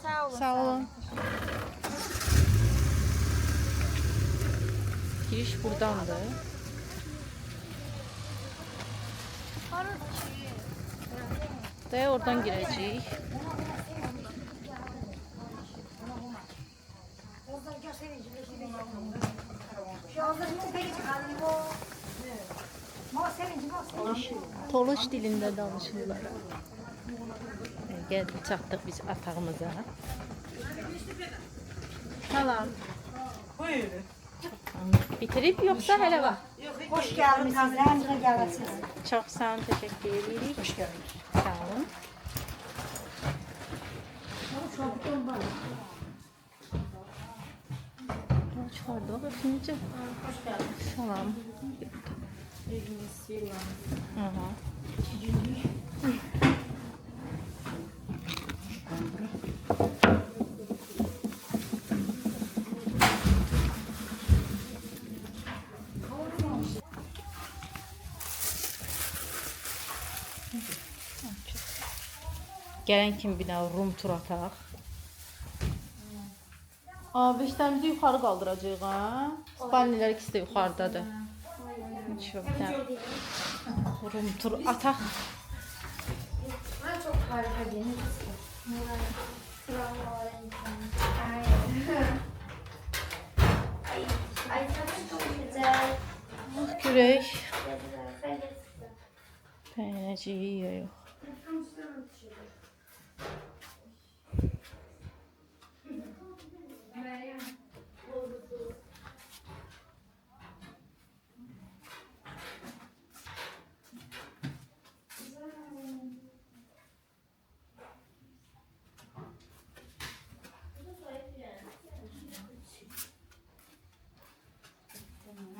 Sağ olun. Sağ olun. Giriş buradandı. Ve oradan gireceğiz. Toluş dilinde danışırlar. Geldik, çattık biz atağımıza. Salam. Buyurun. Bitirip yoksa hele var. Hoş geldiniz. Sizden gelirsiniz. Çok sağ olun, teşekkür ederim. Hoş geldiniz. Sağ olun. Çıkardı o bakınca. Hoş geldiniz. Salam. Evimiz Aha. Gelen kim bir daha Rum tur ataq. Beşlerimizi yukarı kaldıracağıq ha. Spalniler ikisi de yukarıdadır. Şöyle Rum tur ataq. Çok harika değil mi? Ay tabii çok güzel. Ah, görək. Peynəcəyi yox.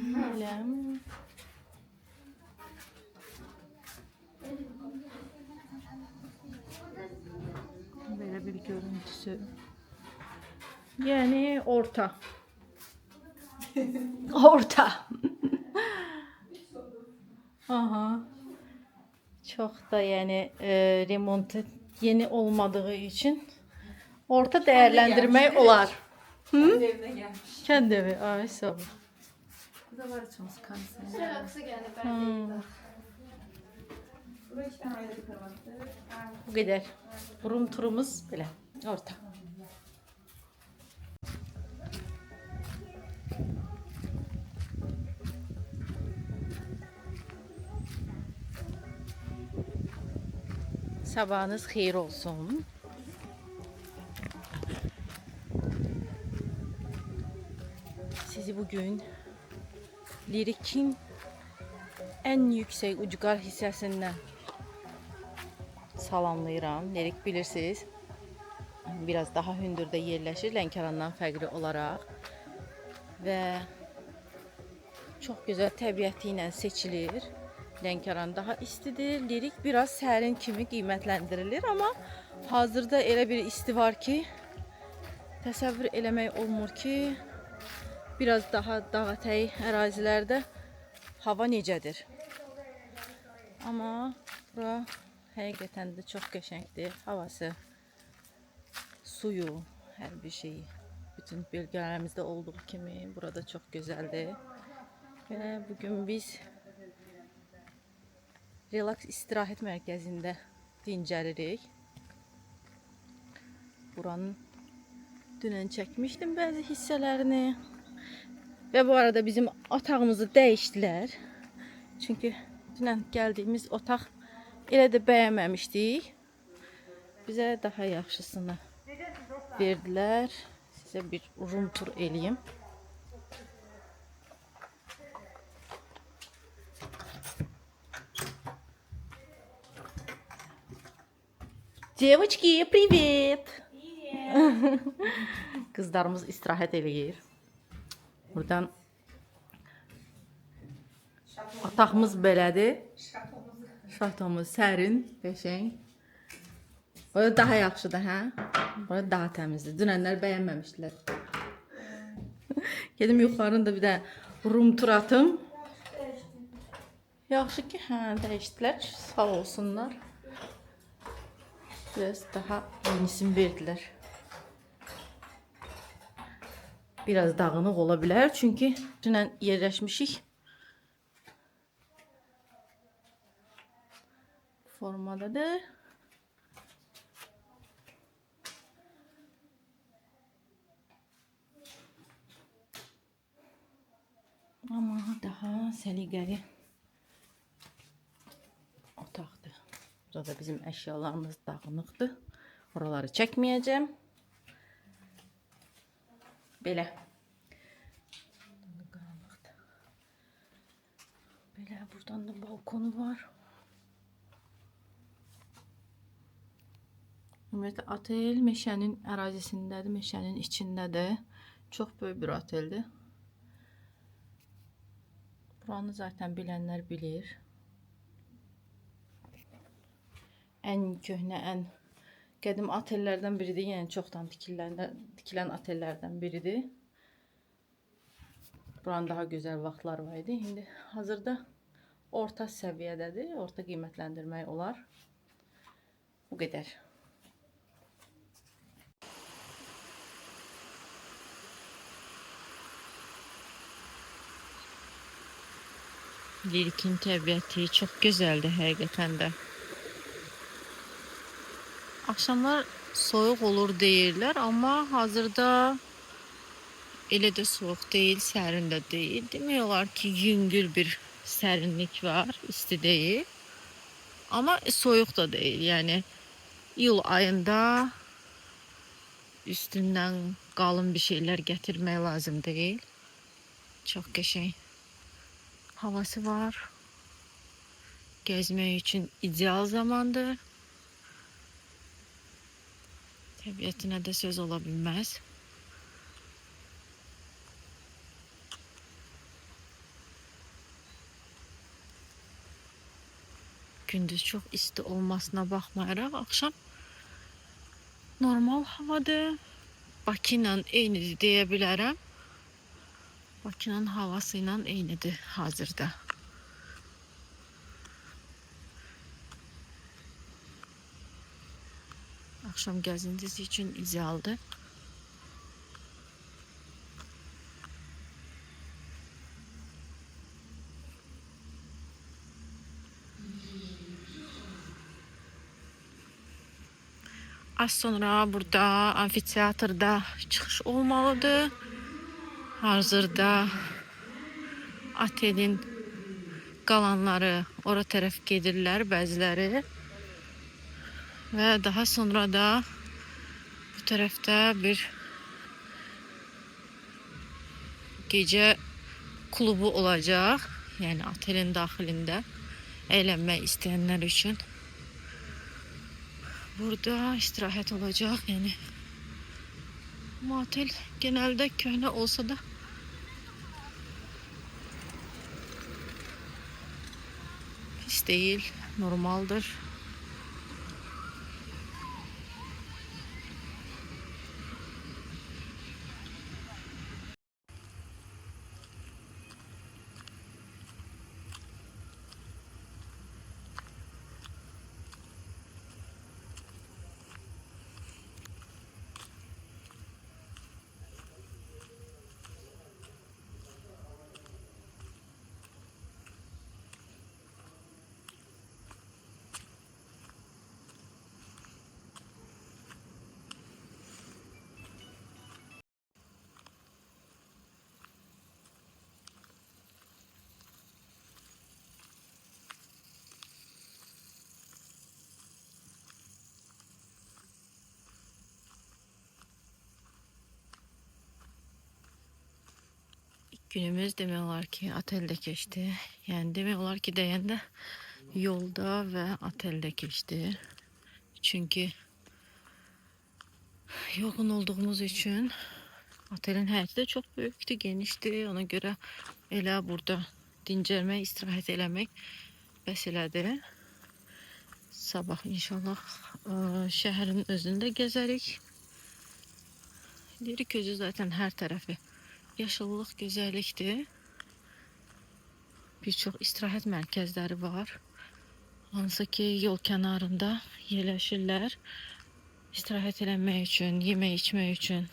Biləm. Böyle bir görüntüsü. Yani orta. Orta. Aha. Çok da yani remontu yeni olmadığı için orta değerlendirme olar. Kendi evine gelmiş. Kendi evi. Ay sağ ol. Bu da var açımız kanser. Şöyle kısa geldi ben de. Buraya işte ayrı kırmaktı. Bu kadar. Rum turumuz böyle. Orta. Sabahınız xeyir olsun. Sizi bugün Lirik'in en yüksek ucgal hissəsindən salamlayıram. Lirik bilirsiniz, biraz daha hündürdə yerləşir Lənkərandan fərqli olaraq və çox gözəl təbiəti ilə seçilir. Lənkəran daha istidir. Lirik biraz sərin kimi qiymətləndirilir, amma hazırda elə bir isti var ki, təsəvvür eləmək olmur ki, biraz daha dağətəyi ərazilərdə hava necədir. Amma bura həqiqətən də çox qəşəngdir. Havası, suyu, hər bir şeyi. Bütün bölgələrimizdə olduğu kimi burada çox gözəldir. Və bugün biz Relax istirahət mərkəzində dincəlirik. Buranın dünən çəkmişdim bəzi hissələrini. Və bu arada bizim otağımızı dəyişdilər. Çünki dünən gəldiyimiz otaq elə də bəyənməmişdik. Bizə daha yaxşısını verdilər. Sizə bir room tur eləyim. Девочки, привет! Kızlarımız istirahət eləyir. Buradan otağımız belədir. Şatomuz sərin, qəşəng. Burada daha yaxşıdır, hə? Burada daha təmizdir. Dünənlər bəyənməmişdilər. Gedim yuxarında bir də room tur atım. Yaxşı ki, hə, dəyişdilər. Sağ olsunlar. Biraz daha yenisini verdilər. Biraz dağınıq ola bilər, çünki dünən yerləşmişik. Formadadır. Amma daha səliqəli otaqdır. Burada bizim əşyalarımız dağınıqdır. Oraları çəkməyəcəm. Belə. Qaranlıqdır. Belə, buradan da balkonu var. Ümumiyyətlə, otel meşənin ərazisindədir, meşənin içindədir. Çox böyük bir oteldir. Buranı zaten bilənlər bilir. Ən köhnə, ən qədim otellərdən biridir. Yəni çoxdan tikilən otellərdən biridir. Buranın daha gözəl vaxtları var idi. İndi hazırda orta səviyyədədir. Orta qiymətləndirmək olar. Bu qədər. Lirikin təbiəti çox gözəldir həqiqətən də. Axşamlar soyuq olur deyirlər, amma hazırda elə də soyuq deyil, sərin də deyil. Demək olar ki, yüngül bir sərinlik var, isti deyil. Amma soyuq da deyil. Yəni iyul ayında üstündən qalın bir şeylər gətirmək lazım deyil. Çox qəşəng havası var. Gəzmək üçün ideal zamandır. Təbiətinə də söz ola bilməz. Gündüz çox isti olmasına baxmayaraq, axşam normal havadır. Bakı ilə eynidir deyə bilərəm. Bakının havası ilə eynidir hazırda. Akşam gezintisi için idealdır. Az sonra burada amfiteatrda çıxış olmalıdır. Hazırda otelin qalanları ora tərəf gedirlər, bəziləri. Və daha sonra da bu tərəfdə bir gecə klubu olacaq. Yəni otelin daxilində əylənmək istəyənlər üçün. Burada istirahət olacaq. Yəni bu otel genelde köhnə olsa da pis değil, normaldır. Günümüz demək olar ki, otelde keçdi. Yəni demək olar ki, deyəndə yolda və otelde keçdi. Çünki yorğun olduğumuz üçün otelin həyəti də çox böyükdür, genişdir. Ona görə elə burada dincəlmək, istirahət eləmək bəs elədir. Sabah inşallah şəhərin özündə gəzərik. Lirik özü zaten hər tərəfi yaşıllıq, gözəllikdir. Bir çox istirahət mərkəzləri var. Hansı ki, yol kənarında yerləşirlər. İstirahət eləmək üçün, yemək içmək üçün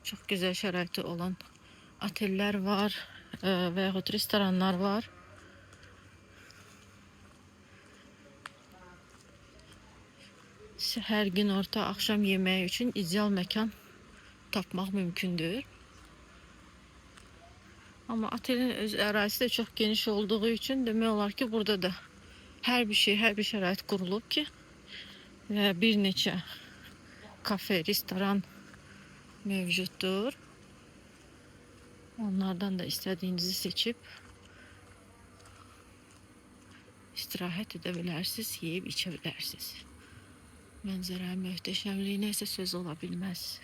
çox gözəl şəraiti olan otellər var və yaxud restoranlar var. Hər gün orta axşam yeməyi üçün ideal məkan tapmaq mümkündür. Amma otelin öz ərazisi də çox geniş olduğu üçün demək olar ki, burada da hər bir şərait qurulub ki, və bir neçə kafe, restoran mövcuddur. Onlardan da istədiyinizi seçib istirahət edə bilərsiniz, yeyib içə bilərsiniz. Mənzərənin möhtəşəmliyinə isə söz ola bilməz.